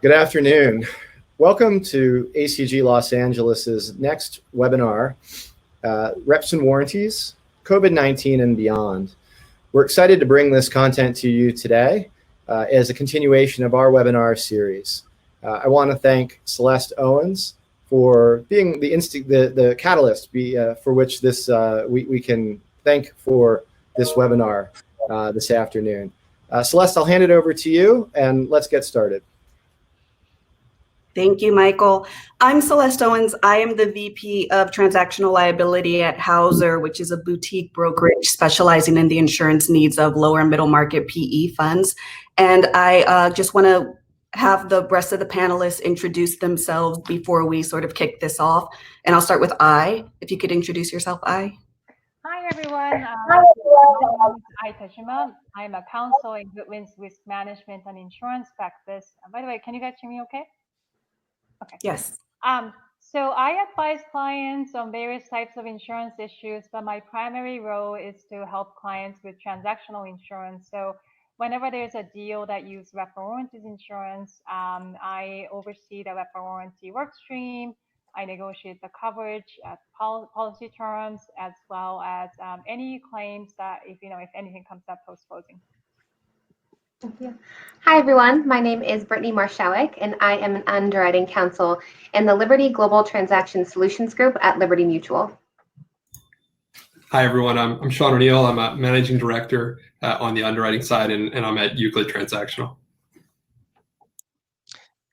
Good afternoon. Welcome to ACG Los Angeles's next webinar, Reps and Warranties, COVID-19 and Beyond. We're excited to bring this content to you today as a continuation of our webinar series. I want to thank Celeste Owens for being the catalyst for which this we can thank for this webinar this afternoon. Celeste, I'll hand it over to you and let's get started. Thank you, Michael. I'm Celeste Owens. I am the VP of Transactional Liability at Hauser, which is a boutique brokerage specializing in the insurance needs of lower and middle market PE funds. And I just want to have the rest of the panelists introduce themselves before we sort of kick this off. And I'll start with I. If you could introduce yourself, I. Hi, everyone. My name is Ai Tajima. I'm a counsel in Goodwin's Risk Management and Insurance practice. By the way, can you guys hear me okay? Okay. Yes. So I advise clients on various types of insurance issues, but my primary role is to help clients with transactional insurance. So whenever there's a deal that uses Reps Warranties insurance, I oversee the Reps Warranty work stream. I negotiate the coverage, policy terms, as well as any claims that if anything comes up post-closing. Thank you. Hi, everyone. My name is Brittany Marshawick, and I am an underwriting counsel in the Liberty Global Transaction Solutions Group at Liberty Mutual. Hi, everyone. I'm Sean O'Neill. I'm a managing director on the underwriting side, and I'm at Euclid Transactional.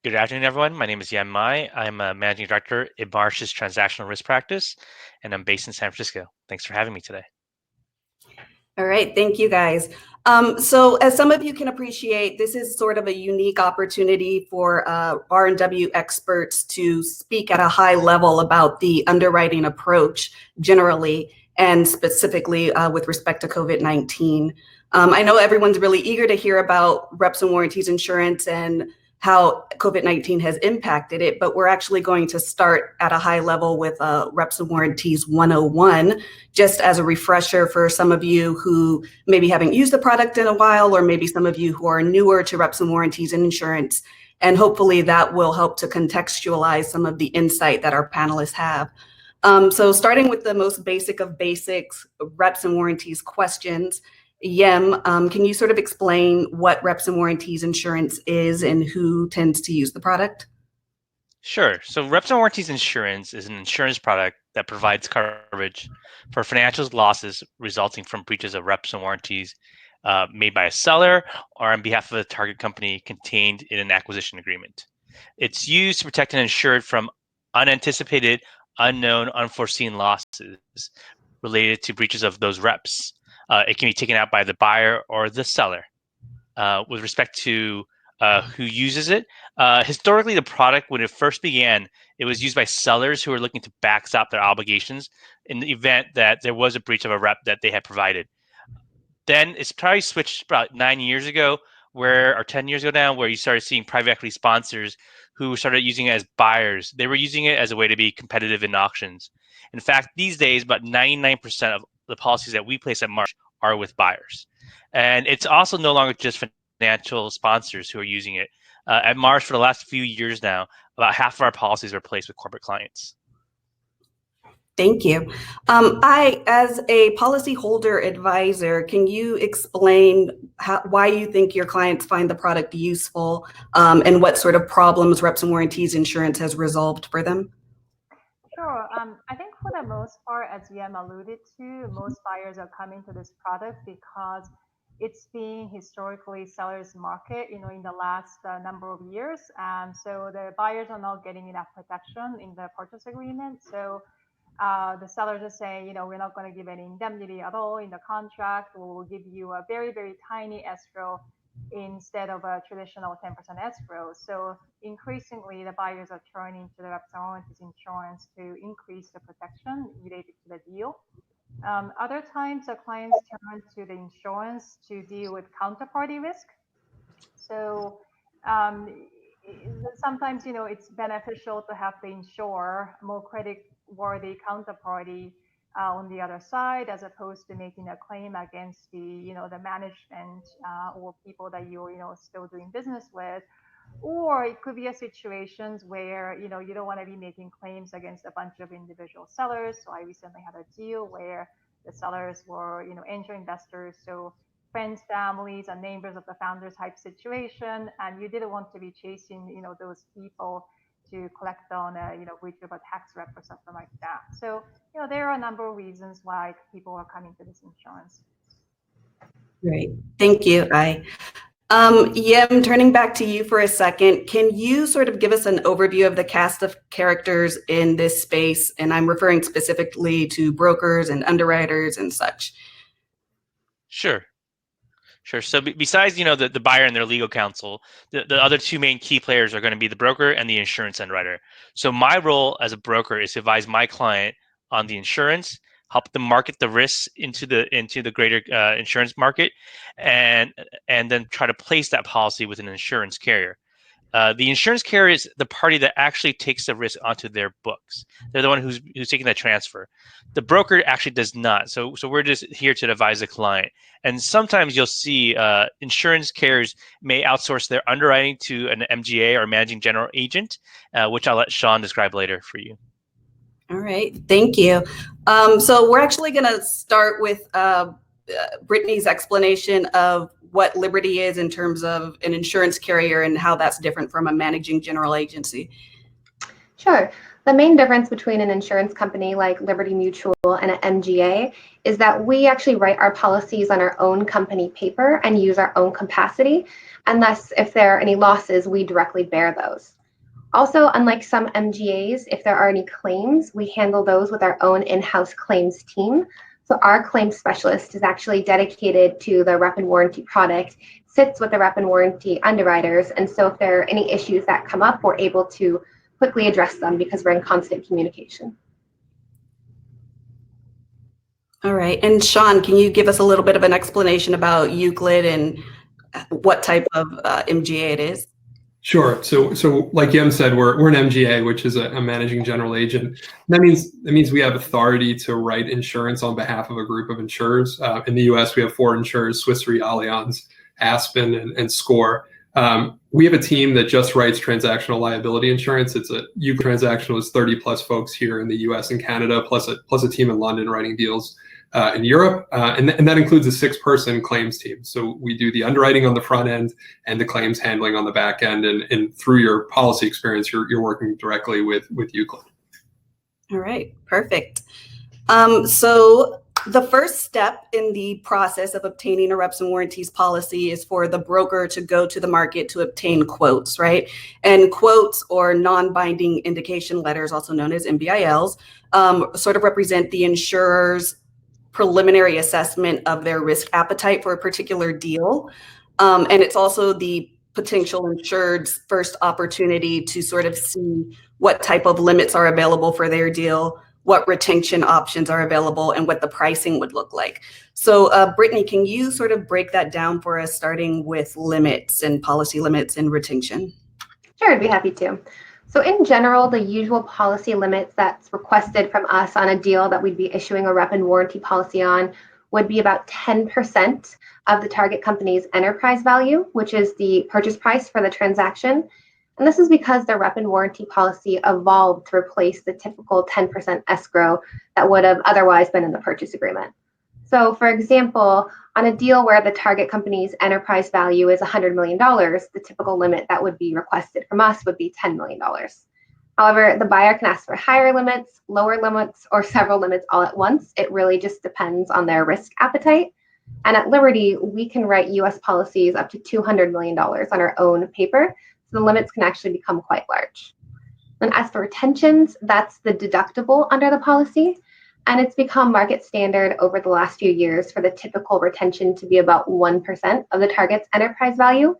Good afternoon, everyone. My name is Yan Mai. I'm a managing director at Marsh's Transactional Risk Practice, and I'm based in San Francisco. Thanks for having me today. All right, thank you guys. So as some of you can appreciate, this is sort of a unique opportunity for R&W experts to speak at a high level about the underwriting approach generally and specifically with respect to COVID-19. I know everyone's really eager to hear about Reps and Warranties insurance and how COVID-19 has impacted it, but we're actually going to start at a high level with Reps and Warranties 101, just as a refresher for some of you who maybe haven't used the product in a while, or maybe some of you who are newer to Reps and Warranties and insurance. And hopefully that will help to contextualize some of the insight that our panelists have. So starting with the most basic of basics, Reps and Warranties questions. Yem, can you sort of explain what Reps and Warranties insurance is and who tends to use the product? Sure. So Reps and Warranties insurance is an insurance product that provides coverage for financial losses resulting from breaches of Reps and Warranties made by a seller or on behalf of the target company contained in an acquisition agreement. It's used to protect an insured from unanticipated, unknown, unforeseen losses related to breaches of those reps. It can be taken out by the buyer or the seller. With respect to who uses it, historically, the product, when it first began, it was used by sellers who were looking to backstop their obligations in the event that there was a breach of a rep that they had provided. Then it's probably switched about 9 years ago, or 10 years ago now, where you started seeing private equity sponsors who started using it as buyers. They were using it as a way to be competitive in auctions. In fact, these days, about 99% of the policies that we place at Marsh are with buyers. And it's also no longer just financial sponsors who are using it. At Marsh, for the last few years now, about half of our policies are placed with corporate clients. Thank you. As a policyholder advisor, can you explain why you think your clients find the product useful and what sort of problems Reps and Warranties insurance has resolved for them? Sure. I think for the most part, as Yem alluded to, most buyers are coming to this product because it's been historically seller's market, in the last number of years. So the buyers are not getting enough protection in the purchase agreement. So the sellers are saying, we're not going to give any indemnity at all in the contract. We'll give you a very, very tiny escrow instead of a traditional 10% escrow. So increasingly, the buyers are turning to the Reps and Warranties insurance to increase the protection related to the deal. Other times, the clients turn to the insurance to deal with counterparty risk. So sometimes, it's beneficial to have the insurer, more credit-worthy counterparty on the other side, as opposed to making a claim against the management or people that you're still doing business with, Or it could be a situations where, you don't want to be making claims against a bunch of individual sellers. So I recently had a deal where the sellers were, angel investors. So friends, families, and neighbors of the founders type situation. And you didn't want to be chasing, those people to collect on a, breach of a tax rep or something like that. So, there are a number of reasons why people are coming to this insurance. Great. Thank you, Yim, turning back to you for a second, can you sort of give us an overview of the cast of characters in this space? And I'm referring specifically to brokers and underwriters and such. Sure. So besides, the buyer and their legal counsel, the other two main key players are going to be the broker and the insurance underwriter. So my role as a broker is to advise my client on the insurance, help them market the risks into the greater insurance market, and then try to place that policy with an insurance carrier. The insurance carrier is the party that actually takes the risk onto their books. They're the one who's taking that transfer. The broker actually does not. So we're just here to advise the client. And sometimes you'll see insurance carriers may outsource their underwriting to an MGA or managing general agent, which I'll let Sean describe later for you. All right, thank you. So we're actually going to start with Brittany's explanation of what Liberty is in terms of an insurance carrier and how that's different from a managing general agency. Sure. The main difference between an insurance company like Liberty Mutual and an MGA is that we actually write our policies on our own company paper and use our own capacity. And thus, if there are any losses, we directly bear those. Also, unlike some MGAs, if there are any claims, we handle those with our own in-house claims team. So our claims specialist is actually dedicated to the rep and warranty product, sits with the rep and warranty underwriters. And so if there are any issues that come up, we're able to quickly address them because we're in constant communication. All right. And Sean, can you give us a little bit of an explanation about Euclid and what type of MGA it is? Sure. So like Yem said, we're an MGA, which is a managing general agent. That means we have authority to write insurance on behalf of a group of insurers. In the U.S., we have 4 insurers: Swiss Re, Allianz, Aspen, and SCOR. We have a team that just writes transactional liability insurance. Euclid Transactional is 30 plus folks here in the U.S. and Canada, plus a team in London writing deals in Europe, and that includes a 6-person claims team. So we do the underwriting on the front end and the claims handling on the back end. And through your policy experience, you're working directly with Euclid. All right, perfect. So the first step in the process of obtaining a reps and warranties policy is for the broker to go to the market to obtain quotes, right? And quotes, or non-binding indication letters, also known as NBILs, sort of represent the insurer's preliminary assessment of their risk appetite for a particular deal. And it's also the potential insured's first opportunity to sort of see what type of limits are available for their deal, what retention options are available, and what the pricing would look like. So Brittany, can you sort of break that down for us, starting with limits and policy limits and retention? Sure, I'd be happy to. So in general, the usual policy limits that's requested from us on a deal that we'd be issuing a rep and warranty policy on would be about 10% of the target company's enterprise value, which is the purchase price for the transaction. And this is because the rep and warranty policy evolved to replace the typical 10% escrow that would have otherwise been in the purchase agreement. So for example, on a deal where the target company's enterprise value is $100 million, the typical limit that would be requested from us would be $10 million. However, the buyer can ask for higher limits, lower limits, or several limits all at once. It really just depends on their risk appetite. And at Liberty, we can write US policies up to $200 million on our own paper, so the limits can actually become quite large. And as for retentions, that's the deductible under the policy. And it's become market standard over the last few years for the typical retention to be about 1% of the target's enterprise value.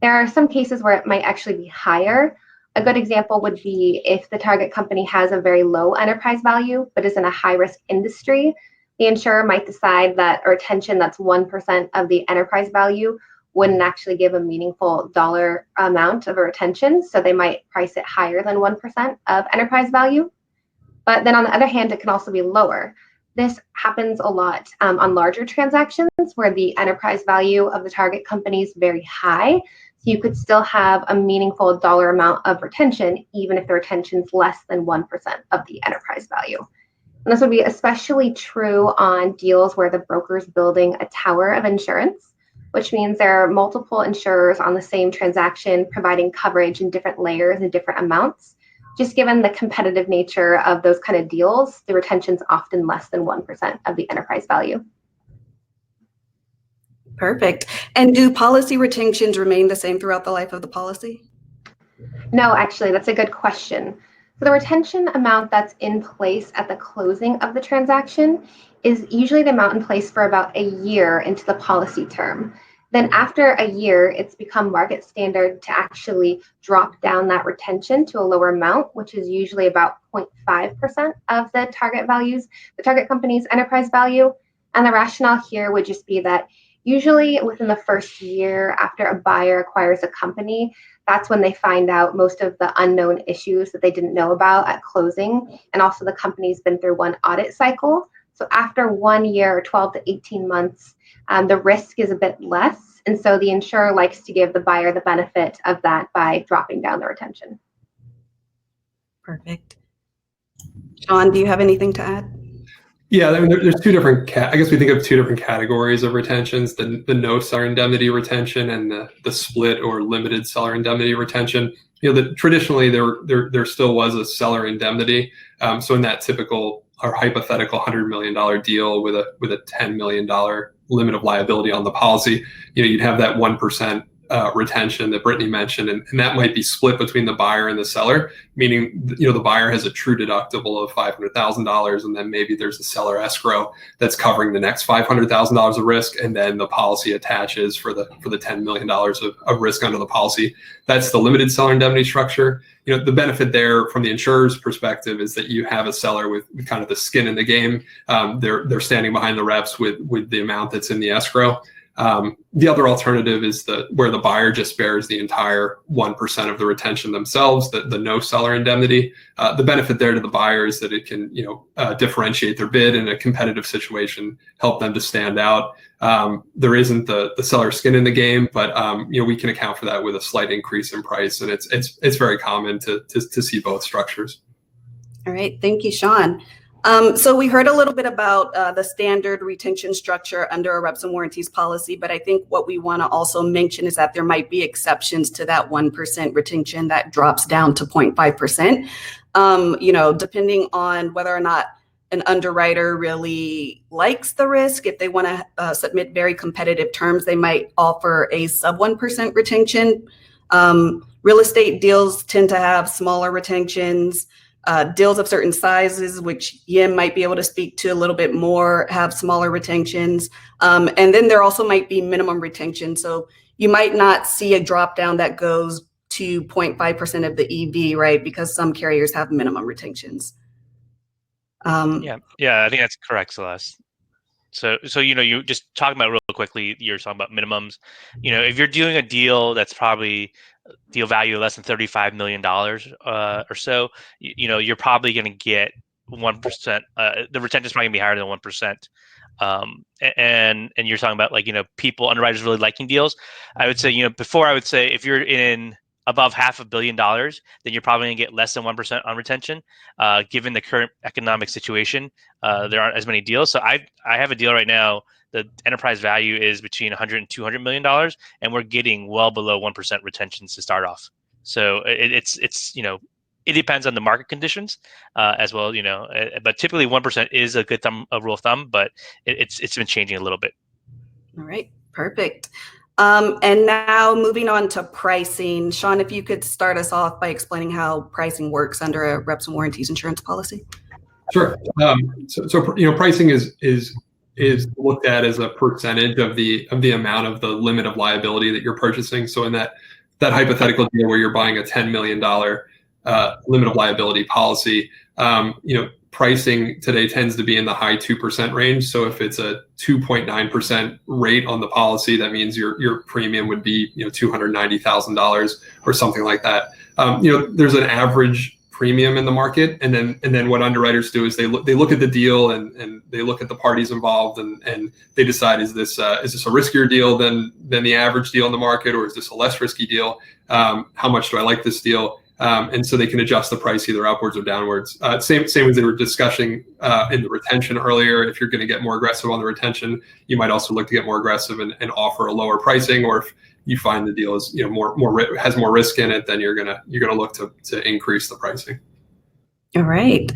There are some cases where it might actually be higher. A good example would be if the target company has a very low enterprise value, but is in a high-risk industry, the insurer might decide that a retention that's 1% of the enterprise value wouldn't actually give a meaningful dollar amount of a retention, so they might price it higher than 1% of enterprise value. But then on the other hand, it can also be lower. This happens a lot on larger transactions where the enterprise value of the target company is very high. So you could still have a meaningful dollar amount of retention, even if the retention is less than 1% of the enterprise value. And this would be especially true on deals where the broker is building a tower of insurance, which means there are multiple insurers on the same transaction providing coverage in different layers and different amounts. Just given the competitive nature of those kind of deals, the retention is often less than 1% of the enterprise value. Perfect. And do policy retentions remain the same throughout the life of the policy? No, actually, that's a good question. So the retention amount that's in place at the closing of the transaction is usually the amount in place for about a year into the policy term. Then after a year, it's become market standard to actually drop down that retention to a lower amount, which is usually about 0.5% of the target values, the target company's enterprise value. And the rationale here would just be that usually within the first year after a buyer acquires a company, that's when they find out most of the unknown issues that they didn't know about at closing. And also the company's been through one audit cycle. So after 1 year or 12 to 18 months, the risk is a bit less. And so the insurer likes to give the buyer the benefit of that by dropping down the retention. Perfect. Sean, do you have anything to add? Yeah, I mean, there's two different, I guess we think of two different categories of retentions, the no seller indemnity retention and the split or limited seller indemnity retention. You know, traditionally there still was a seller indemnity. So in that typical or hypothetical $100 million deal with a $10 million limit of liability on the policy, you know, you'd have that 1% retention that Brittany mentioned, and that might be split between the buyer and the seller, meaning, you know, the buyer has a true deductible of $500,000, and then maybe there's a seller escrow that's covering the next $500,000 of risk, and then the policy attaches for the $10 million of risk under the policy. That's the limited seller indemnity structure. You know, the benefit there from the insurer's perspective is that you have a seller with kind of the skin in the game. They're standing behind the reps with the amount that's in the escrow. The other alternative is where the buyer just bears the entire 1% of the retention themselves, the no seller indemnity. The benefit there to the buyer is that it can, you know, differentiate their bid in a competitive situation, help them to stand out. There isn't the seller skin in the game, but you know, we can account for that with a slight increase in price, and it's very common to see both structures. All right, thank you, Sean. So we heard a little bit about the standard retention structure under a reps and warranties policy, but I think what we want to also mention is that there might be exceptions to that 1% retention that drops down to 0.5%. You know, depending on whether or not an underwriter really likes the risk, if they want to submit very competitive terms, they might offer a sub 1% retention. Real estate deals tend to have smaller retentions. Deals of certain sizes, which Yim might be able to speak to a little bit more, have smaller retentions. And then there also might be minimum retention. So you might not see a drop down that goes to 0.5% of the EV, right? Because some carriers have minimum retentions. Yeah, I think that's correct, Celeste. So you know, you just talking about real quickly, you're talking about minimums. You know, if you're doing a deal that's probably deal value less than $35 million or so, you know, you're probably going to get 1%. The retention is probably going to be higher than 1%. And you're talking about, like, you know, underwriters really liking deals. I would say, you know, before I would say if you're in above $500 million, then you're probably going to get less than 1% on retention. Given the current economic situation, there aren't as many deals. So I have a deal right now. The enterprise value is between $100 and $200 million, and we're getting well below 1% retentions to start off. So it's you know, it depends on the market conditions as well, you know. But typically 1% is a good rule of thumb, but it's been changing a little bit. All right, perfect. And now moving on to pricing, Sean, if you could start us off by explaining how pricing works under a reps and warranties insurance policy. Sure. So you know, pricing is looked at as a percentage of the amount of the limit of liability that you're purchasing. So in that hypothetical deal where you're buying a $10 million limit of liability policy, you know, pricing today tends to be in the high 2% range. So if it's a 2.9% rate on the policy, that means your premium would be, you know, $290,000 or something like that. You know, there's an average premium in the market, and then what underwriters do is they look at the deal and they look at the parties involved, and they decide, is this a riskier deal than the average deal in the market, or is this a less risky deal? How much do I like this deal? And so they can adjust the price either upwards or downwards. Same as they were discussing in the retention earlier. If you're going to get more aggressive on the retention, you might also look to get more aggressive and offer a lower pricing. Or if you find the deal is has more risk in it, then you're gonna look to increase the pricing. All right.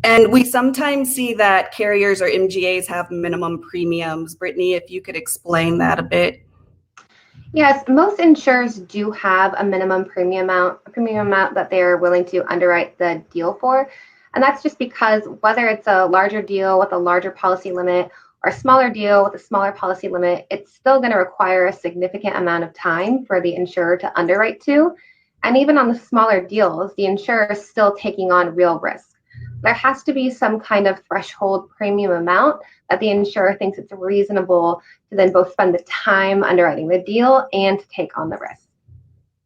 And we sometimes see that carriers or MGAs have minimum premiums. Brittany, if you could explain that a bit. Yes, most insurers do have a minimum premium amount that they're willing to underwrite the deal for. And that's just because whether it's a larger deal with a larger policy limit or a smaller deal with a smaller policy limit, it's still going to require a significant amount of time for the insurer to underwrite to. And even on the smaller deals, the insurer is still taking on real risk. There has to be some kind of threshold premium amount that the insurer thinks it's reasonable to then both spend the time underwriting the deal and to take on the risk.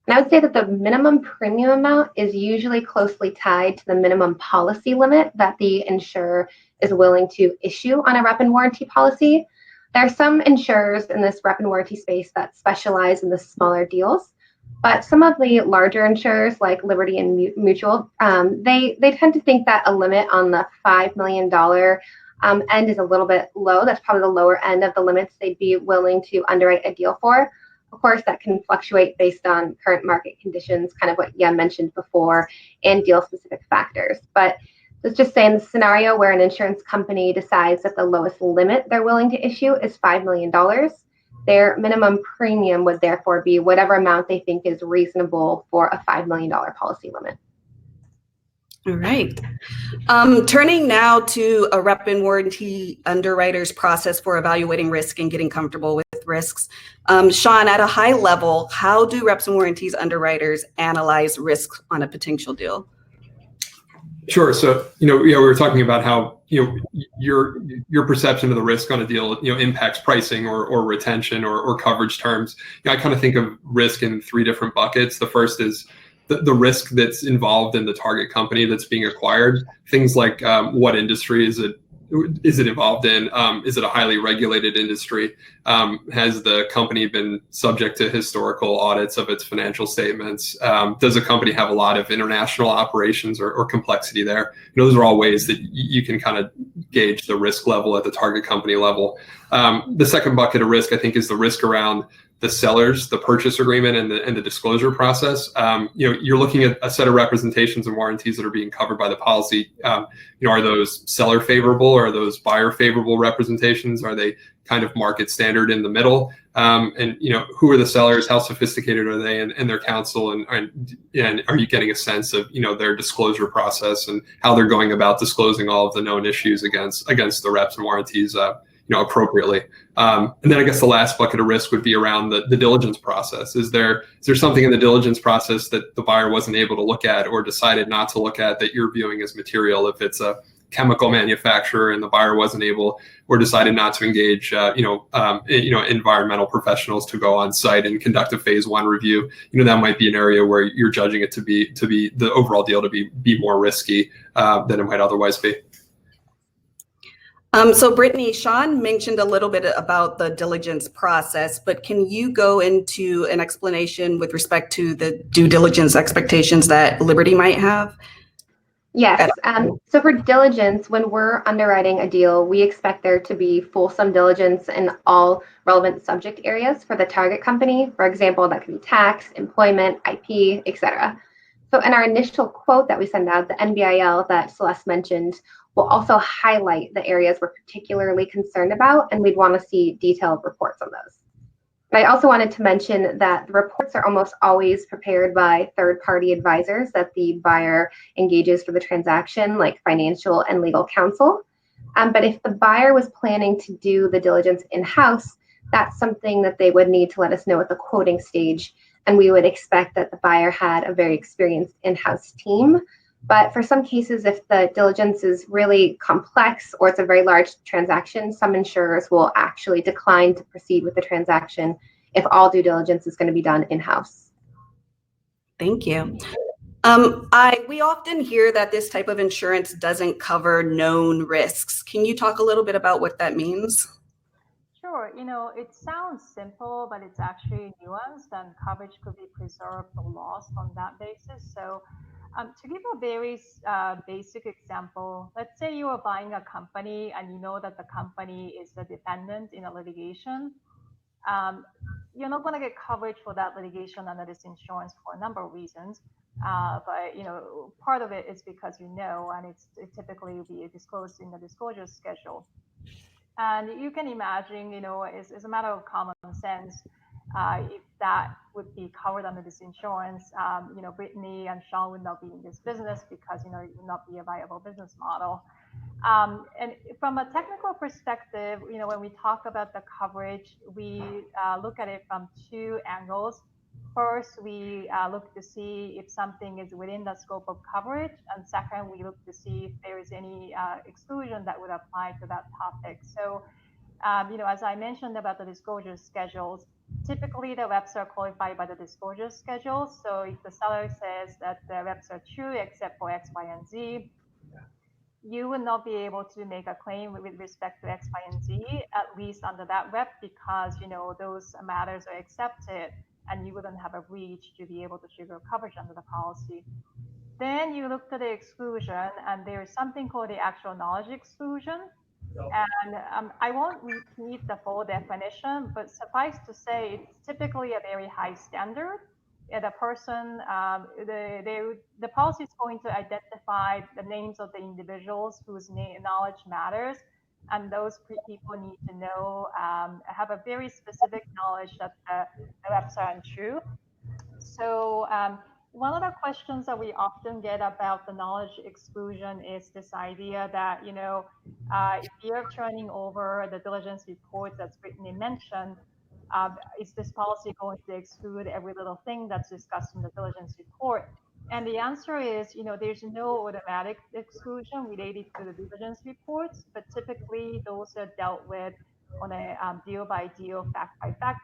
And I would say that the minimum premium amount is usually closely tied to the minimum policy limit that the insurer is willing to issue on a rep and warranty policy. There are some insurers in this rep and warranty space that specialize in the smaller deals, but some of the larger insurers like Liberty and Mutual, they tend to think that a limit on the $5 million end is a little bit low. That's probably the lower end of the limits they'd be willing to underwrite a deal for. Of course, that can fluctuate based on current market conditions, kind of what Yen mentioned before, and deal-specific factors. But let's just say in the scenario where an insurance company decides that the lowest limit they're willing to issue is $5 million, their minimum premium would therefore be whatever amount they think is reasonable for a $5 million policy limit. All right. Turning now to a rep and warranty underwriter's process for evaluating risk and getting comfortable with risks. Sean, at a high level, how do reps and warranties underwriters analyze risk on a potential deal? Sure. So, we were talking about how, your perception of the risk on a deal, impacts pricing or retention or coverage terms. I kind of think of risk in three different buckets. The first is the risk that's involved in the target company that's being acquired. Things like what industry is it involved in? Is it a highly regulated industry? Has the company been subject to historical audits of its financial statements? Does a company have a lot of international operations or complexity there? Those are all ways that you can kind of gauge the risk level at the target company level. The second bucket of risk, I think, is the risk around the sellers, the purchase agreement, and the disclosure process. You're looking at a set of representations and warranties that are being covered by the policy. Are those seller favorable? Are those buyer favorable representations? Are they kind of market standard in the middle? And who are the sellers? How sophisticated are they and their counsel? And are you getting a sense of their disclosure process and how they're going about disclosing all of the known issues against the reps and warranties appropriately? And then I guess the last bucket of risk would be around the diligence process. Is there something in the diligence process that the buyer wasn't able to look at or decided not to look at that you're viewing as material? If it's a chemical manufacturer and the buyer wasn't able or decided not to engage environmental professionals to go on site and conduct a phase 1 review, that might be an area where you're judging it to be the overall deal to be more risky than it might otherwise be. So Brittany, Sean mentioned a little bit about the diligence process, but can you go into an explanation with respect to the due diligence expectations that Liberty might have? Yes. So for diligence, when we're underwriting a deal, we expect there to be fulsome diligence in all relevant subject areas for the target company. For example, that could be tax, employment, IP, etc. So in our initial quote that we send out, the NBIL that Celeste mentioned, we'll also highlight the areas we're particularly concerned about, and we'd want to see detailed reports on those. I also wanted to mention that the reports are almost always prepared by third-party advisors that the buyer engages for the transaction, like financial and legal counsel. But if the buyer was planning to do the diligence in-house, that's something that they would need to let us know at the quoting stage, and we would expect that the buyer had a very experienced in-house team. But for some cases, if the diligence is really complex or it's a very large transaction, some insurers will actually decline to proceed with the transaction if all due diligence is going to be done in-house. Thank you. We often hear that this type of insurance doesn't cover known risks. Can you talk a little bit about what that means? Sure, it sounds simple, but it's actually nuanced, and coverage could be preserved or lost on that basis. So, to give a very basic example, let's say you are buying a company and you know that the company is the defendant in a litigation. Um, you're not going to get coverage for that litigation under this insurance for a number of reasons. But part of it is because and it typically will be disclosed in the disclosure schedule. And you can imagine, it's a matter of common sense. If that would be covered under this insurance, Brittany and Sean would not be in this business because, it would not be a viable business model. And from a technical perspective, when we talk about the coverage, we look at it from two angles. First, we look to see if something is within the scope of coverage. And second, we look to see if there is any exclusion that would apply to that topic. So, as I mentioned about the disclosure schedules, typically the reps are qualified by the disclosure schedule. So if the seller says that the reps are true except for X, Y, and Z, you will not be able to make a claim with respect to X, Y, and Z, at least under that rep, because those matters are accepted and you wouldn't have a breach to be able to trigger coverage under the policy. Then you look to the exclusion, and there is something called the actual knowledge exclusion. And I won't repeat the full definition, but suffice to say, it's typically a very high standard. The person, the policy is going to identify the names of the individuals whose knowledge matters, and those people need to know, have a very specific knowledge that the reps are untrue. So one of the questions that we often get about the knowledge exclusion is this idea that, if you're turning over the diligence reports that's Brittany mentioned, is this policy going to exclude every little thing that's discussed in the diligence report? And the answer is, there's no automatic exclusion related to the diligence reports, but typically those are dealt with on a deal by deal, fact by fact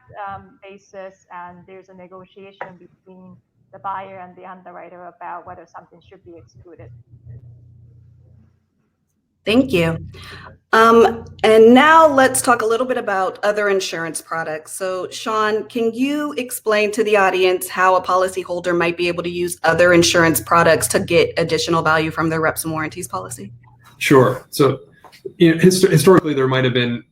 basis, and there's a negotiation between the buyer and the underwriter about whether something should be excluded. Thank you. And now let's talk a little bit about other insurance products. So Sean, can you explain to the audience how a policyholder might be able to use other insurance products to get additional value from their reps and warranties policy? Sure. So historically, there might have been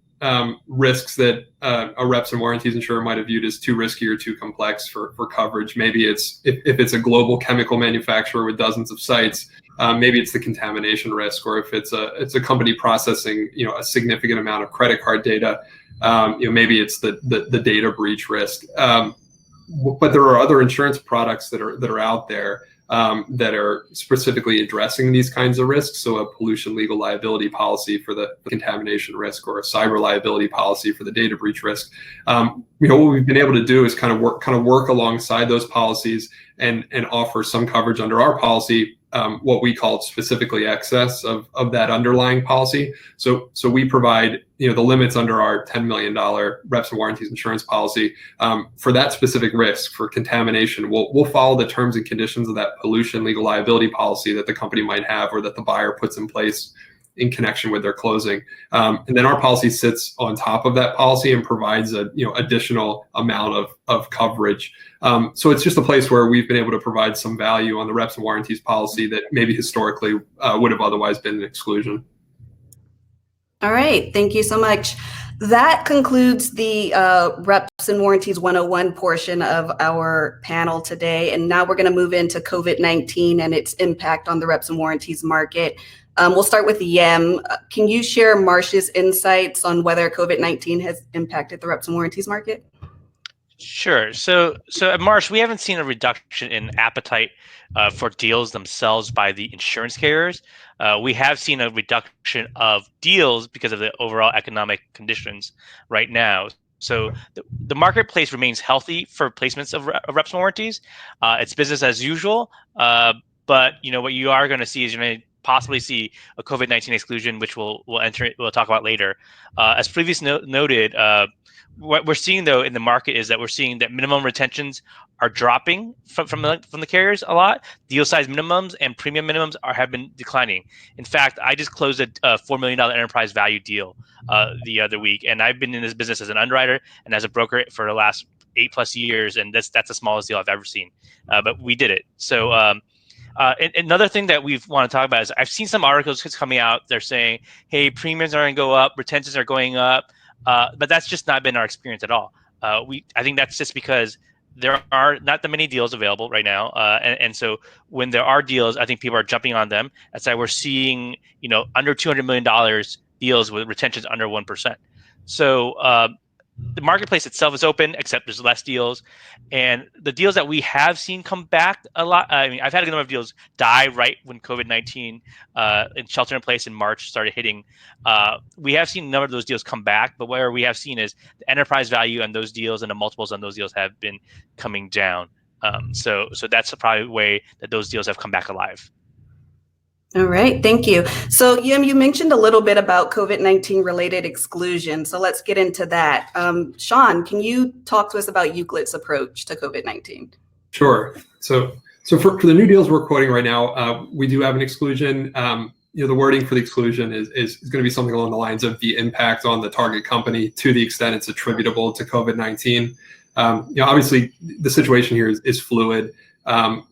risks that a reps and warranties insurer might have viewed as too risky or too complex for coverage. Maybe it's if it's a global chemical manufacturer with dozens of sites, maybe it's the contamination risk, or if it's a company processing a significant amount of credit card data, maybe it's the data breach risk. But there are other insurance products that are out there that are specifically addressing these kinds of risks. So a pollution legal liability policy for the contamination risk, or a cyber liability policy for the data breach risk. What we've been able to do is kind of work alongside those policies and offer some coverage under our policy, what we call specifically excess of that underlying policy. So we provide the limits under our $10 million reps and warranties insurance policy for that specific risk, for contamination. We'll follow the terms and conditions of that pollution legal liability policy that the company might have, or that the buyer puts in place in connection with their closing. And then our policy sits on top of that policy and provides a additional amount of coverage. So it's just a place where we've been able to provide some value on the reps and warranties policy that maybe historically would have otherwise been an exclusion. All right, thank you so much. That concludes the Reps and Warranties 101 portion of our panel today. And now we're going to move into COVID-19 and its impact on the reps and warranties market. We'll start with Yem. Can you share Marsh's insights on whether COVID-19 has impacted the reps and warranties market? Sure. So at Marsh, we haven't seen a reduction in appetite for deals themselves by the insurance carriers. We have seen a reduction of deals because of the overall economic conditions right now. So the marketplace remains healthy for placements of reps and warranties. It's business as usual. But what you are going to see is you're going to possibly see a COVID-19 exclusion, which we'll talk about later. As previously noted, what we're seeing though in the market is that we're seeing that minimum retentions are dropping from the carriers a lot. Deal size minimums and premium minimums have been declining. In fact, I just closed a $4 million enterprise value deal the other week, and I've been in this business as an underwriter and as a broker for the last 8+ years, and that's the smallest deal I've ever seen. But we did it. So another thing that we want to talk about is I've seen some articles coming out. They're saying, hey, premiums are going to go up, retentions are going up, but that's just not been our experience at all. I think that's just because there are not that many deals available right now, and so when there are deals, I think people are jumping on them. That's why we're seeing under $200 million deals with retentions under 1%. So the marketplace itself is open, except there's less deals. And the deals that we have seen come back a lot, I mean, I've had a number of deals die right when COVID-19 and shelter in place in March started hitting. We have seen a number of those deals come back, but where we have seen is the enterprise value on those deals and the multiples on those deals have been coming down. So that's the probably way that those deals have come back alive. All right, thank you. So Yim, you mentioned a little bit about COVID-19 related exclusion. So let's get into that. Sean, can you talk to us about Euclid's approach to COVID-19? Sure. So for the new deals we're quoting right now, we do have an exclusion. The wording for the exclusion is going to be something along the lines of the impact on the target company to the extent it's attributable to COVID-19. Obviously the situation here is fluid.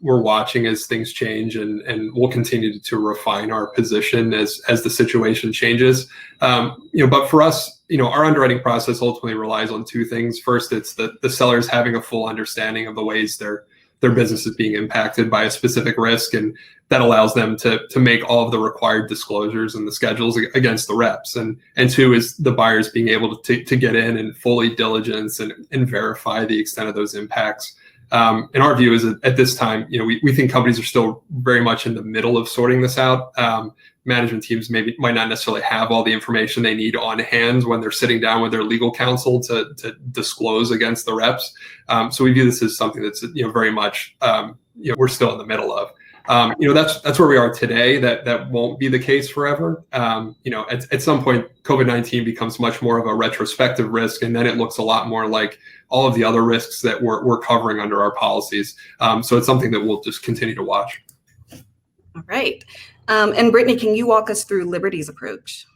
We're watching as things change, and we'll continue to refine our position as the situation changes. But for us, our underwriting process ultimately relies on two things. First, it's the sellers having a full understanding of the ways their business is being impacted by a specific risk, and that allows them to make all of the required disclosures and the schedules against the reps. And two is the buyers being able to get in and fully diligence and verify the extent of those impacts. And our view is that at this time, we think companies are still very much in the middle of sorting this out. Management teams might not necessarily have all the information they need on hand when they're sitting down with their legal counsel to disclose against the reps. So we view this as something that's very much we're still in the middle of. That's where we are today. That won't be the case forever. At some point, COVID-19 becomes much more of a retrospective risk, and then it looks a lot more like all of the other risks that we're covering under our policies. So it's something that we'll just continue to watch. All right. And Brittany, can you walk us through Liberty's approach?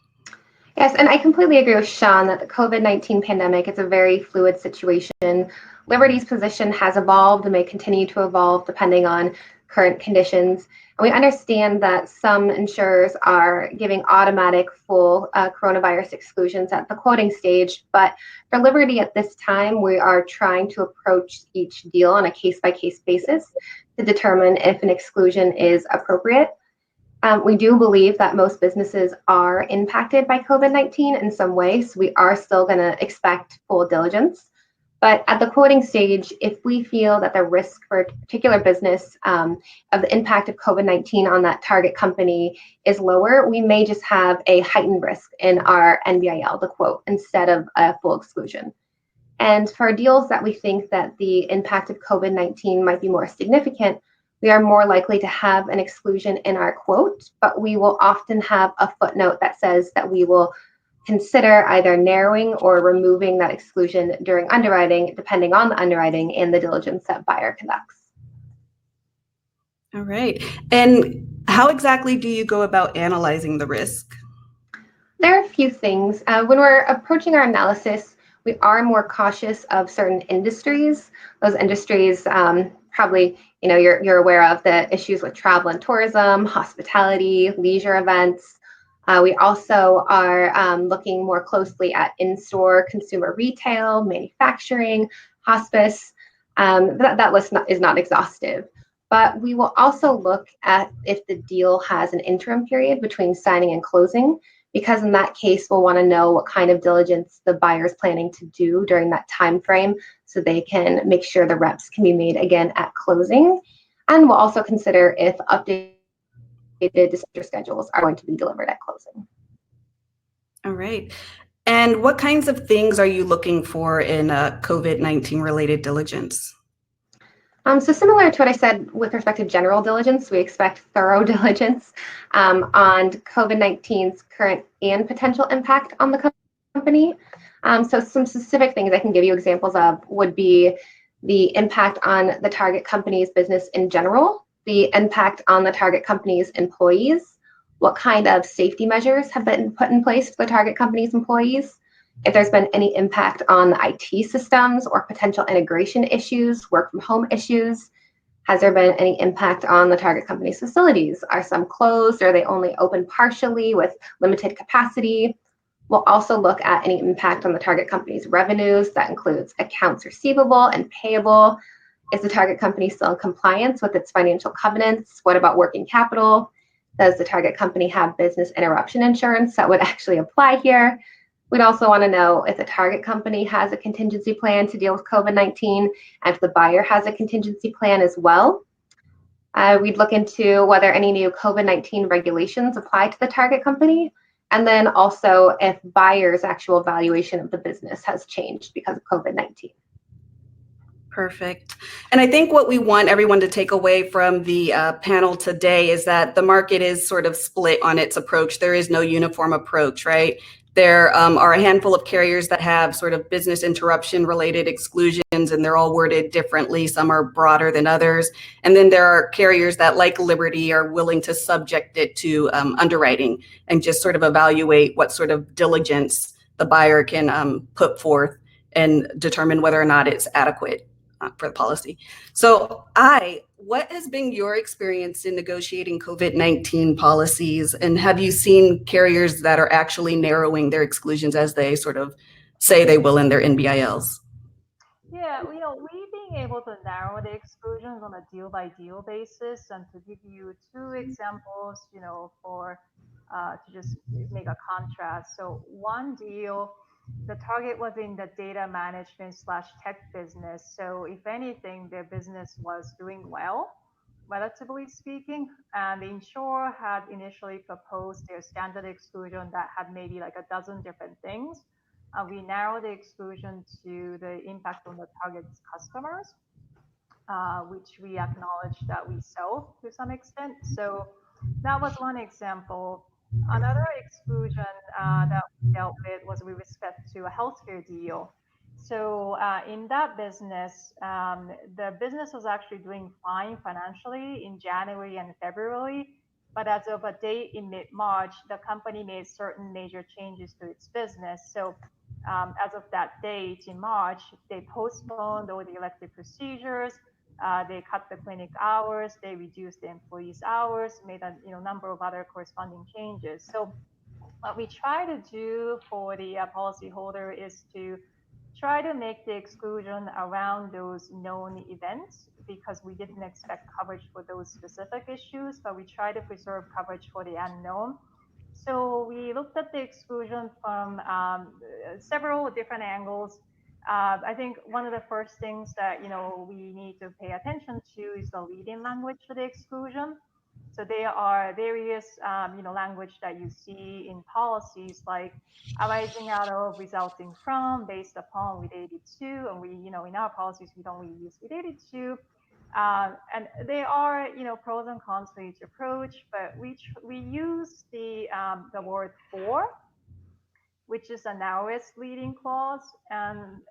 Yes, and I completely agree with Sean that the COVID-19 pandemic is a very fluid situation. Liberty's position has evolved and may continue to evolve depending on current conditions. And we understand that some insurers are giving automatic full coronavirus exclusions at the quoting stage, but for Liberty at this time, we are trying to approach each deal on a case-by-case basis to determine if an exclusion is appropriate. We do believe that most businesses are impacted by COVID-19 in some way, so we are still going to expect full diligence. But at the quoting stage, if we feel that the risk for a particular business of the impact of COVID-19 on that target company is lower, we may just have a heightened risk in our NBIL, the quote, instead of a full exclusion. And for deals that we think that the impact of COVID-19 might be more significant, we are more likely to have an exclusion in our quote, but we will often have a footnote that says that we will consider either narrowing or removing that exclusion during underwriting, depending on the underwriting and the diligence that buyer conducts. All right. And how exactly do you go about analyzing the risk? There are a few things. When we're approaching our analysis, we are more cautious of certain industries. Those industries probably, you're aware of the issues with travel and tourism, hospitality, leisure events. We also are looking more closely at in-store consumer retail, manufacturing, hospice. That list is not exhaustive, but we will also look at if the deal has an interim period between signing and closing, because in that case, we'll want to know what kind of diligence the buyer is planning to do during that time frame so they can make sure the reps can be made again at closing. And we'll also consider if updated disclosure schedules are going to be delivered at closing. All right. And what kinds of things are you looking for in a COVID-19 related diligence? So similar to what I said with respect to general diligence, we expect thorough diligence on COVID-19's current and potential impact on the company. So some specific things I can give you examples of would be the impact on the target company's business in general, the impact on the target company's employees, what kind of safety measures have been put in place for the target company's employees, if there's been any impact on the IT systems or potential integration issues, work from home issues. Has there been any impact on the target company's facilities? Are some closed? Are they only open partially with limited capacity? We'll also look at any impact on the target company's revenues. That includes accounts receivable and payable. Is the target company still in compliance with its financial covenants? What about working capital? Does the target company have business interruption insurance that would actually apply here? We'd also want to know if the target company has a contingency plan to deal with COVID-19 and if the buyer has a contingency plan as well. We'd look into whether any new COVID-19 regulations apply to the target company, and then also if buyer's actual valuation of the business has changed because of COVID-19. Perfect. And I think what we want everyone to take away from the panel today is that the market is sort of split on its approach. There is no uniform approach, right? There are a handful of carriers that have sort of business interruption related exclusions, and they're all worded differently. Some are broader than others. And then there are carriers that, like Liberty, are willing to subject it to underwriting and just sort of evaluate what sort of diligence the buyer can put forth and determine whether or not it's adequate for the policy. So what has been your experience in negotiating COVID-19 policies, and have you seen carriers that are actually narrowing their exclusions as they sort of say they will in their NBILs? Yeah, we being able to narrow the exclusions on a deal by deal basis, and to give you two examples, for to just make a contrast. So one deal, the target was in the data management / tech business. So if anything, their business was doing well, relatively speaking. And the insurer had initially proposed their standard exclusion that had maybe like a dozen different things. We narrowed the exclusion to the impact on the target's customers, which we acknowledge that we sell to some extent. So that was one example. Another exclusion that we dealt with was with respect to a healthcare deal. So in that business, the business was actually doing fine financially in January and February. But as of a date in mid-March, the company made certain major changes to its business. So as of that date in March, they postponed all the elective procedures. They cut the clinic hours, they reduced the employees' hours, made a number of other corresponding changes. So what we try to do for the policyholder is to try to make the exclusion around those known events, because we didn't expect coverage for those specific issues, but we try to preserve coverage for the unknown. So we looked at the exclusion from several different angles. I think one of the first things that we need to pay attention to is the leading language for the exclusion. So there are various language that you see in policies, like arising out of, resulting from, based upon, related to, and we in our policies we don't really use related to. And there are pros and cons to each approach, but we use the word for, which is the narrowest leading clause. And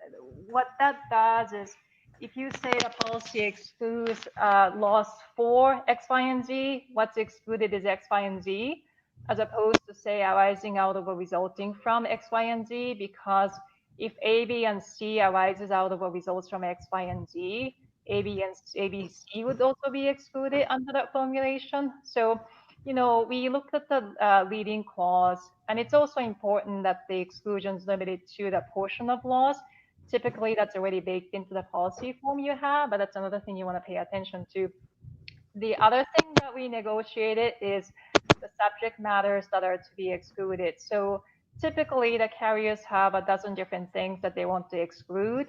what that does is, if you say the policy excludes loss for X, Y, and Z, what's excluded is X, Y, and Z, as opposed to say arising out of or resulting from X, Y, and Z, because if A, B, and C arises out of or results from X, Y, and Z, A, B, C would also be excluded under that formulation. So we looked at the leading clause, and it's also important that the exclusion is limited to that portion of loss. Typically, that's already baked into the policy form you have, but that's another thing you want to pay attention to. The other thing that we negotiated is the subject matters that are to be excluded. So typically, the carriers have a dozen different things that they want to exclude.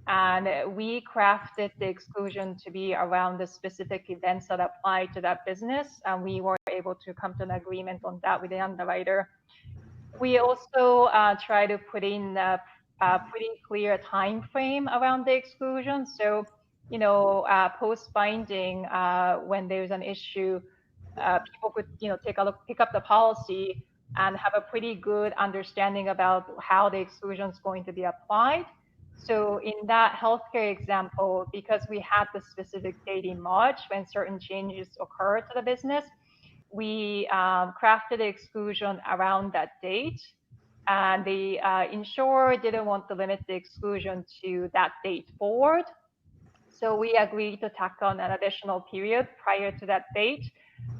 And we crafted the exclusion to be around the specific events that apply to that business. And we were able to come to an agreement on that with the underwriter. We also try to put in a pretty clear time frame around the exclusion. So, post-binding, when there's an issue, people could, pick up the policy and have a pretty good understanding about how the exclusion is going to be applied. So in that healthcare example, because we had the specific date in March when certain changes occurred to the business, we crafted the exclusion around that date. And the insurer didn't want to limit the exclusion to that date forward. So we agreed to tack on an additional period prior to that date,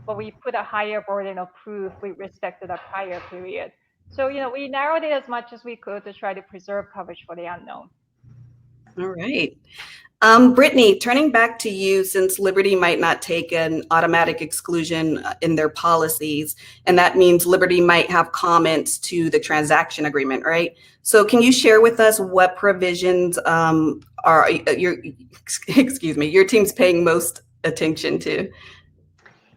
but we put a higher burden of proof with respect to the prior period. So, we narrowed it as much as we could to try to preserve coverage for the unknown. All right. Brittany, turning back to you, since Liberty might not take an automatic exclusion in their policies, and that means Liberty might have comments to the transaction agreement, right? So can you share with us what provisions are your team's paying most attention to?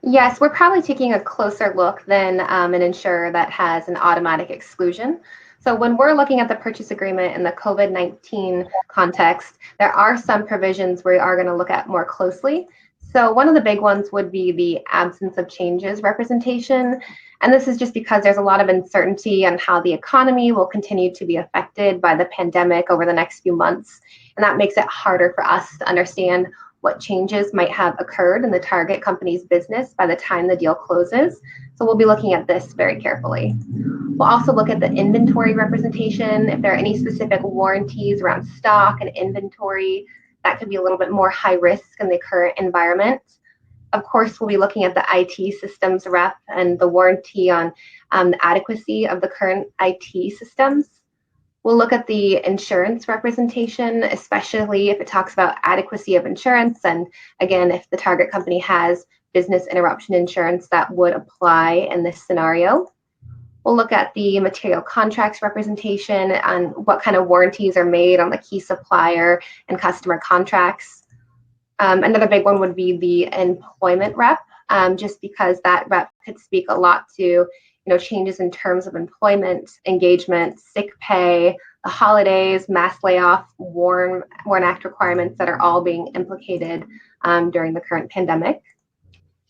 Yes, we're probably taking a closer look than an insurer that has an automatic exclusion. So when we're looking at the purchase agreement in the COVID-19 context, there are some provisions we are going to look at more closely. So one of the big ones would be the absence of changes representation. And this is just because there's a lot of uncertainty on how the economy will continue to be affected by the pandemic over the next few months. And that makes it harder for us to understand what changes might have occurred in the target company's business by the time the deal closes. So we'll be looking at this very carefully. We'll also look at the inventory representation. If there are any specific warranties around stock and inventory, that could be a little bit more high risk in the current environment. Of course, we'll be looking at the IT systems rep and the warranty on the adequacy of the current IT systems. We'll look at the insurance representation, especially if it talks about adequacy of insurance. And again, if the target company has business interruption insurance that would apply in this scenario. We'll look at the material contracts representation and what kind of warranties are made on the key supplier and customer contracts. Another big one would be the employment rep, just because that rep could speak a lot to changes in terms of employment, engagement, sick pay, the holidays, mass layoff, WARN Act requirements that are all being implicated during the current pandemic.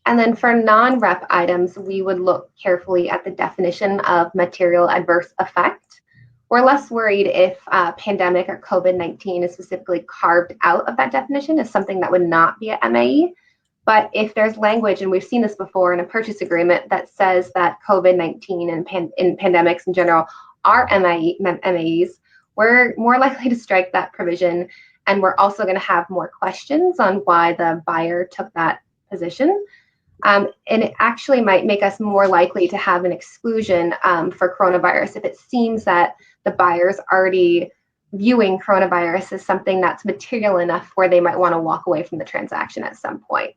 And then for non-rep items, we would look carefully at the definition of material adverse effect. We're less worried if pandemic or COVID-19 is specifically carved out of that definition as something that would not be a MAE. But if there's language, and we've seen this before in a purchase agreement, that says that COVID-19 and pandemics in general are MAEs, we're more likely to strike that provision. And we're also going to have more questions on why the buyer took that position. And it actually might make us more likely to have an exclusion for coronavirus if it seems that the buyer's already viewing coronavirus as something that's material enough where they might want to walk away from the transaction at some point.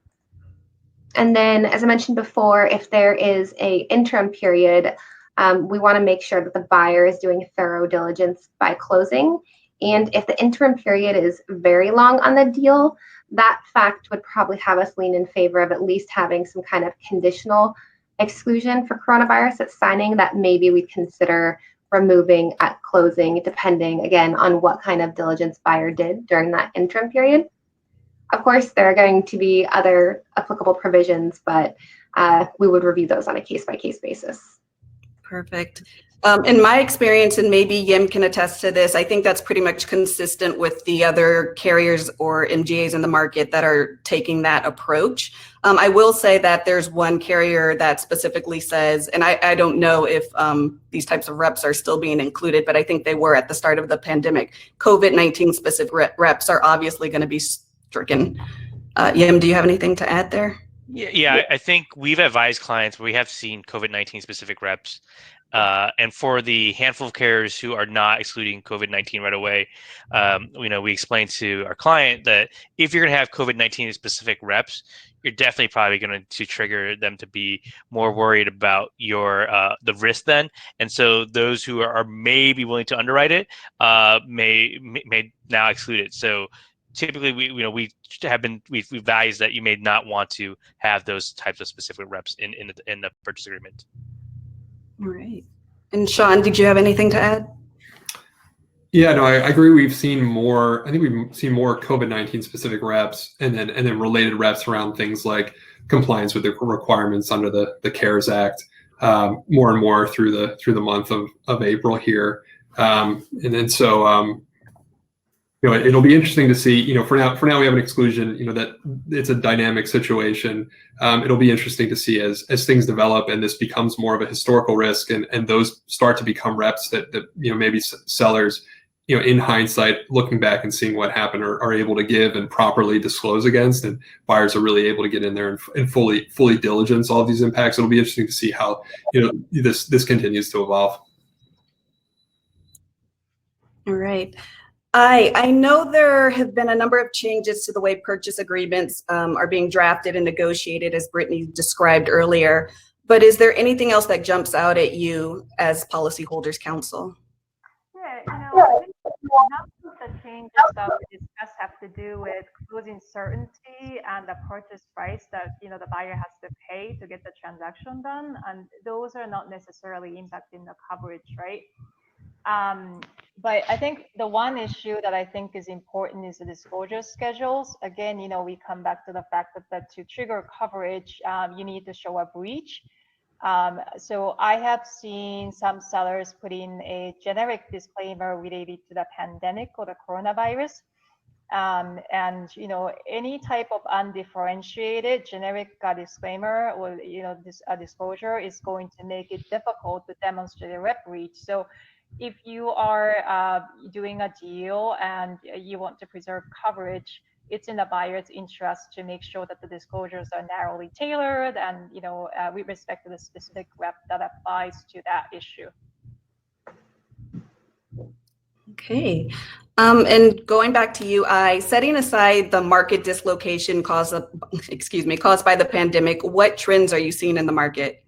And then, as I mentioned before, if there is an interim period, we want to make sure that the buyer is doing thorough diligence by closing. And if the interim period is very long on the deal, that fact would probably have us lean in favor of at least having some kind of conditional exclusion for coronavirus at signing that maybe we'd consider removing at closing, depending, again, on what kind of diligence buyer did during that interim period. Of course, there are going to be other applicable provisions, but we would review those on a case-by-case basis. Perfect. In my experience, and maybe Yim can attest to this, I think that's pretty much consistent with the other carriers or MGAs in the market that are taking that approach. I will say that there's one carrier that specifically says, and I don't know if these types of reps are still being included, but I think they were at the start of the pandemic. COVID-19 specific reps are obviously going to be stricken. Yim, do you have anything to add there? Yeah, I think we've advised clients where we have seen COVID-19 specific reps. And for the handful of carriers who are not excluding COVID-19 right away, we explained to our client that if you're going to have COVID-19 specific reps, you're definitely probably going to trigger them to be more worried about your the risk then. And so those who are maybe willing to underwrite it may now exclude it. So typically, we've advised that you may not want to have those types of specific reps in the purchase agreement. All right. And Sean, did you have anything to add? Yeah, no, I agree. We've seen more. I think we've seen more COVID-19 specific reps, and then related reps around things like compliance with the requirements under the CARES Act, more and more through the month of April here, and then so it'll be interesting to see, for now we have an exclusion, that it's a dynamic situation. It'll be interesting to see as things develop and this becomes more of a historical risk, and those start to become reps that maybe sellers, in hindsight, looking back and seeing what happened, are able to give and properly disclose against, and buyers are really able to get in there and fully diligence all of these impacts. It'll be interesting to see how this continues to evolve. All right. I know there have been a number of changes to the way purchase agreements are being drafted and negotiated, as Brittany described earlier. But is there anything else that jumps out at you as policyholders counsel? Yeah, I think enough of the changes that we discussed have to do with closing certainty and the purchase price that the buyer has to pay to get the transaction done, and those are not necessarily impacting the coverage, right? But I think the one issue that I think is important is the disclosure schedules. Again, we come back to the fact that to trigger coverage, you need to show a breach. So I have seen some sellers put in a generic disclaimer related to the pandemic or the coronavirus. And any type of undifferentiated generic disclaimer or this disclosure is going to make it difficult to demonstrate a rep breach. So if you are doing a deal and you want to preserve coverage, it's in the buyer's interest to make sure that the disclosures are narrowly tailored and with respect to the specific rep that applies to that issue. Okay. And going back to you, setting aside the market dislocation caused by the pandemic, what trends are you seeing in the market?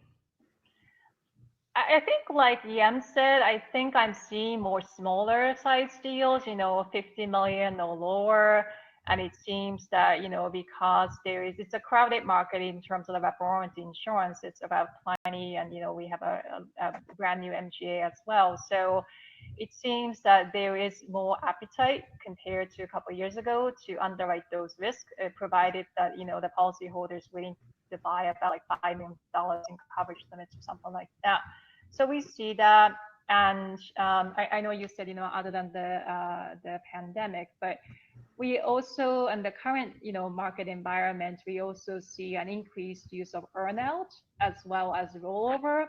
I think, like Yem said, I think I'm seeing more smaller size deals, 50 million or lower. And it seems that, because it's a crowded market in terms of the rep warranty insurance, it's about 20, and, we have a brand new MGA as well. So it seems that there is more appetite compared to a couple of years ago to underwrite those risks, provided that, the policyholder is willing to buy about like $5 million in coverage limits or something like that. So we see that, and I know you said, other than the pandemic, but we also, in the current, market environment, we also see an increased use of earnout as well as rollover.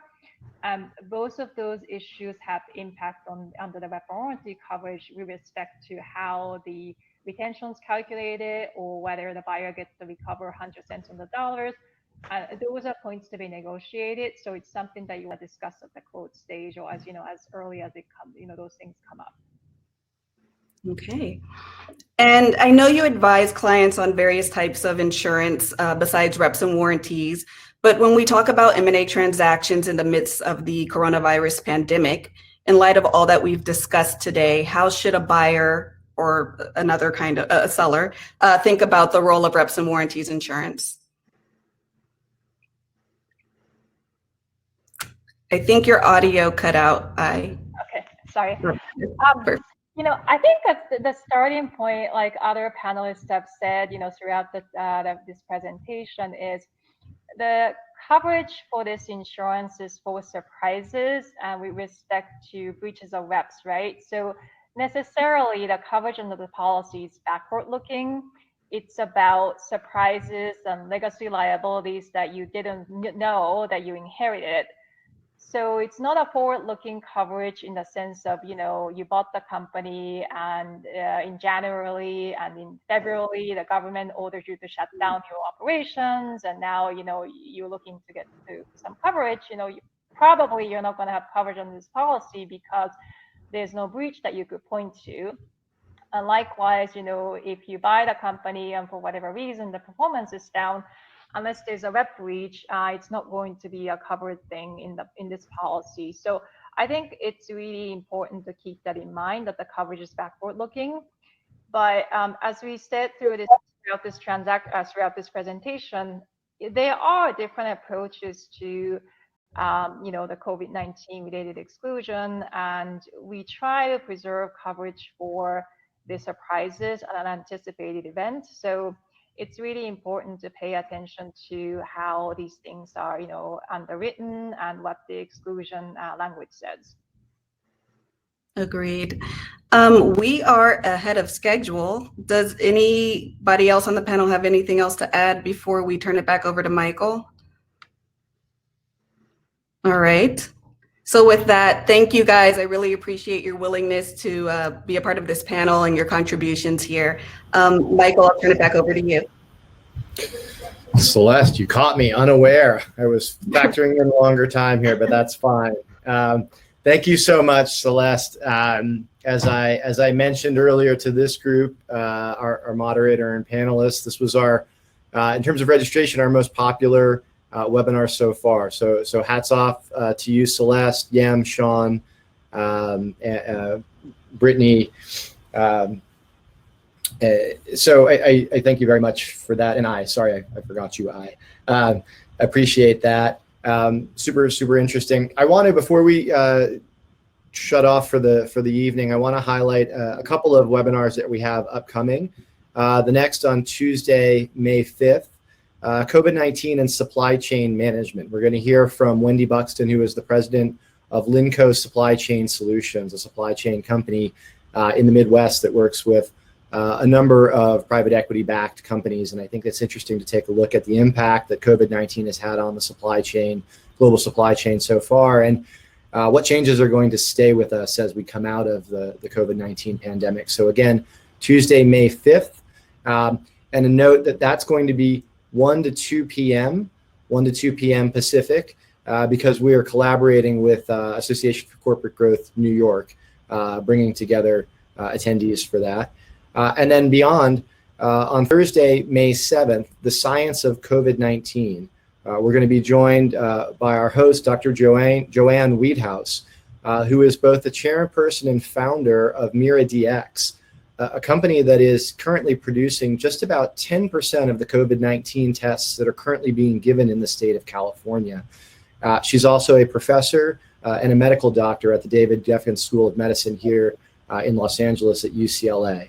Both of those issues have impact under the rep warranty coverage with respect to how the retention is calculated or whether the buyer gets to recover 100 cents on the dollars. Those are points to be negotiated, so it's something that you want to discuss at the quote stage, or as early as it comes, those things come up. Okay. And I know you advise clients on various types of insurance besides reps and warranties, but when we talk about M&A transactions in the midst of the coronavirus pandemic, in light of all that we've discussed today, how should a buyer or another kind of a seller think about the role of reps and warranties insurance? I think your audio cut out. Okay, sorry. I think that the starting point, like other panelists have said, throughout this presentation, is the coverage for this insurance is for surprises and with respect to breaches of reps, right? So necessarily the coverage under the policy is backward looking. It's about surprises and legacy liabilities that you didn't know that you inherited. So it's not a forward-looking coverage in the sense of, you bought the company and in January and in February, the government ordered you to shut down your operations. And now, you're looking to get to some coverage. You're not going to have coverage on this policy because there's no breach that you could point to. And likewise, if you buy the company and for whatever reason, the performance is down, unless there's a rep breach, it's not going to be a covered thing in this policy. So I think it's really important to keep that in mind, that the coverage is backward looking. But as we said throughout this presentation, there are different approaches to the COVID-19 related exclusion, and we try to preserve coverage for the surprises and unanticipated events. So it's really important to pay attention to how these things are, underwritten and what the exclusion language says. Agreed. We are ahead of schedule. Does anybody else on the panel have anything else to add before we turn it back over to Michael? All right. So with that, thank you guys. I really appreciate your willingness to be a part of this panel and your contributions here. Michael, I'll turn it back over to you. Celeste, you caught me unaware. I was factoring in longer time here, but that's fine. Thank you so much, Celeste. As I mentioned earlier to this group, our moderator and panelists, this was our, in terms of registration, our most popular webinar so far. So hats off to you, Celeste, Yem, Sean, Brittany. So I thank you very much for that. And I forgot you. I appreciate that. Super interesting. I want to, before we shut off for the evening, I want to highlight a couple of webinars that we have upcoming. The next on Tuesday, May 5th, COVID-19 and supply chain management. We're going to hear from Wendy Buxton, who is the president of Linco Supply Chain Solutions, a supply chain company in the Midwest that works with a number of private equity-backed companies. And I think it's interesting to take a look at the impact that COVID-19 has had on the supply chain, global supply chain so far, and what changes are going to stay with us as we come out of the COVID-19 pandemic. So again, Tuesday, May 5th. And a note that that's going to be 1 to 2 p.m. Pacific, because we are collaborating with Association for Corporate Growth New York, bringing together attendees for that. And then beyond, on Thursday, May 7th, the science of COVID-19. We're going to be joined by our host, Dr. Joanne Wiedhaus, who is both the chairperson and founder of MiraDX, a company that is currently producing just about 10% of the COVID-19 tests that are currently being given in the state of California. She's also a professor and a medical doctor at the David Geffen School of Medicine here in Los Angeles at UCLA.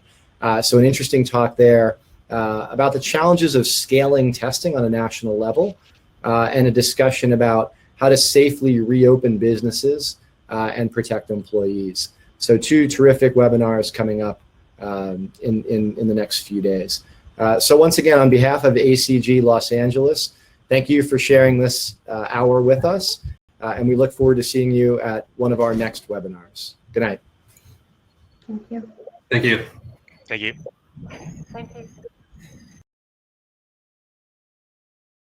So an interesting talk there about the challenges of scaling testing on a national level, and a discussion about how to safely reopen businesses and protect employees. So 2 terrific webinars coming up in the next few days. So once again, on behalf of ACG Los Angeles, thank you for sharing this hour with us, and we look forward to seeing you at one of our next webinars. Good night. Thank you. Thank you. Thank you. Thank you.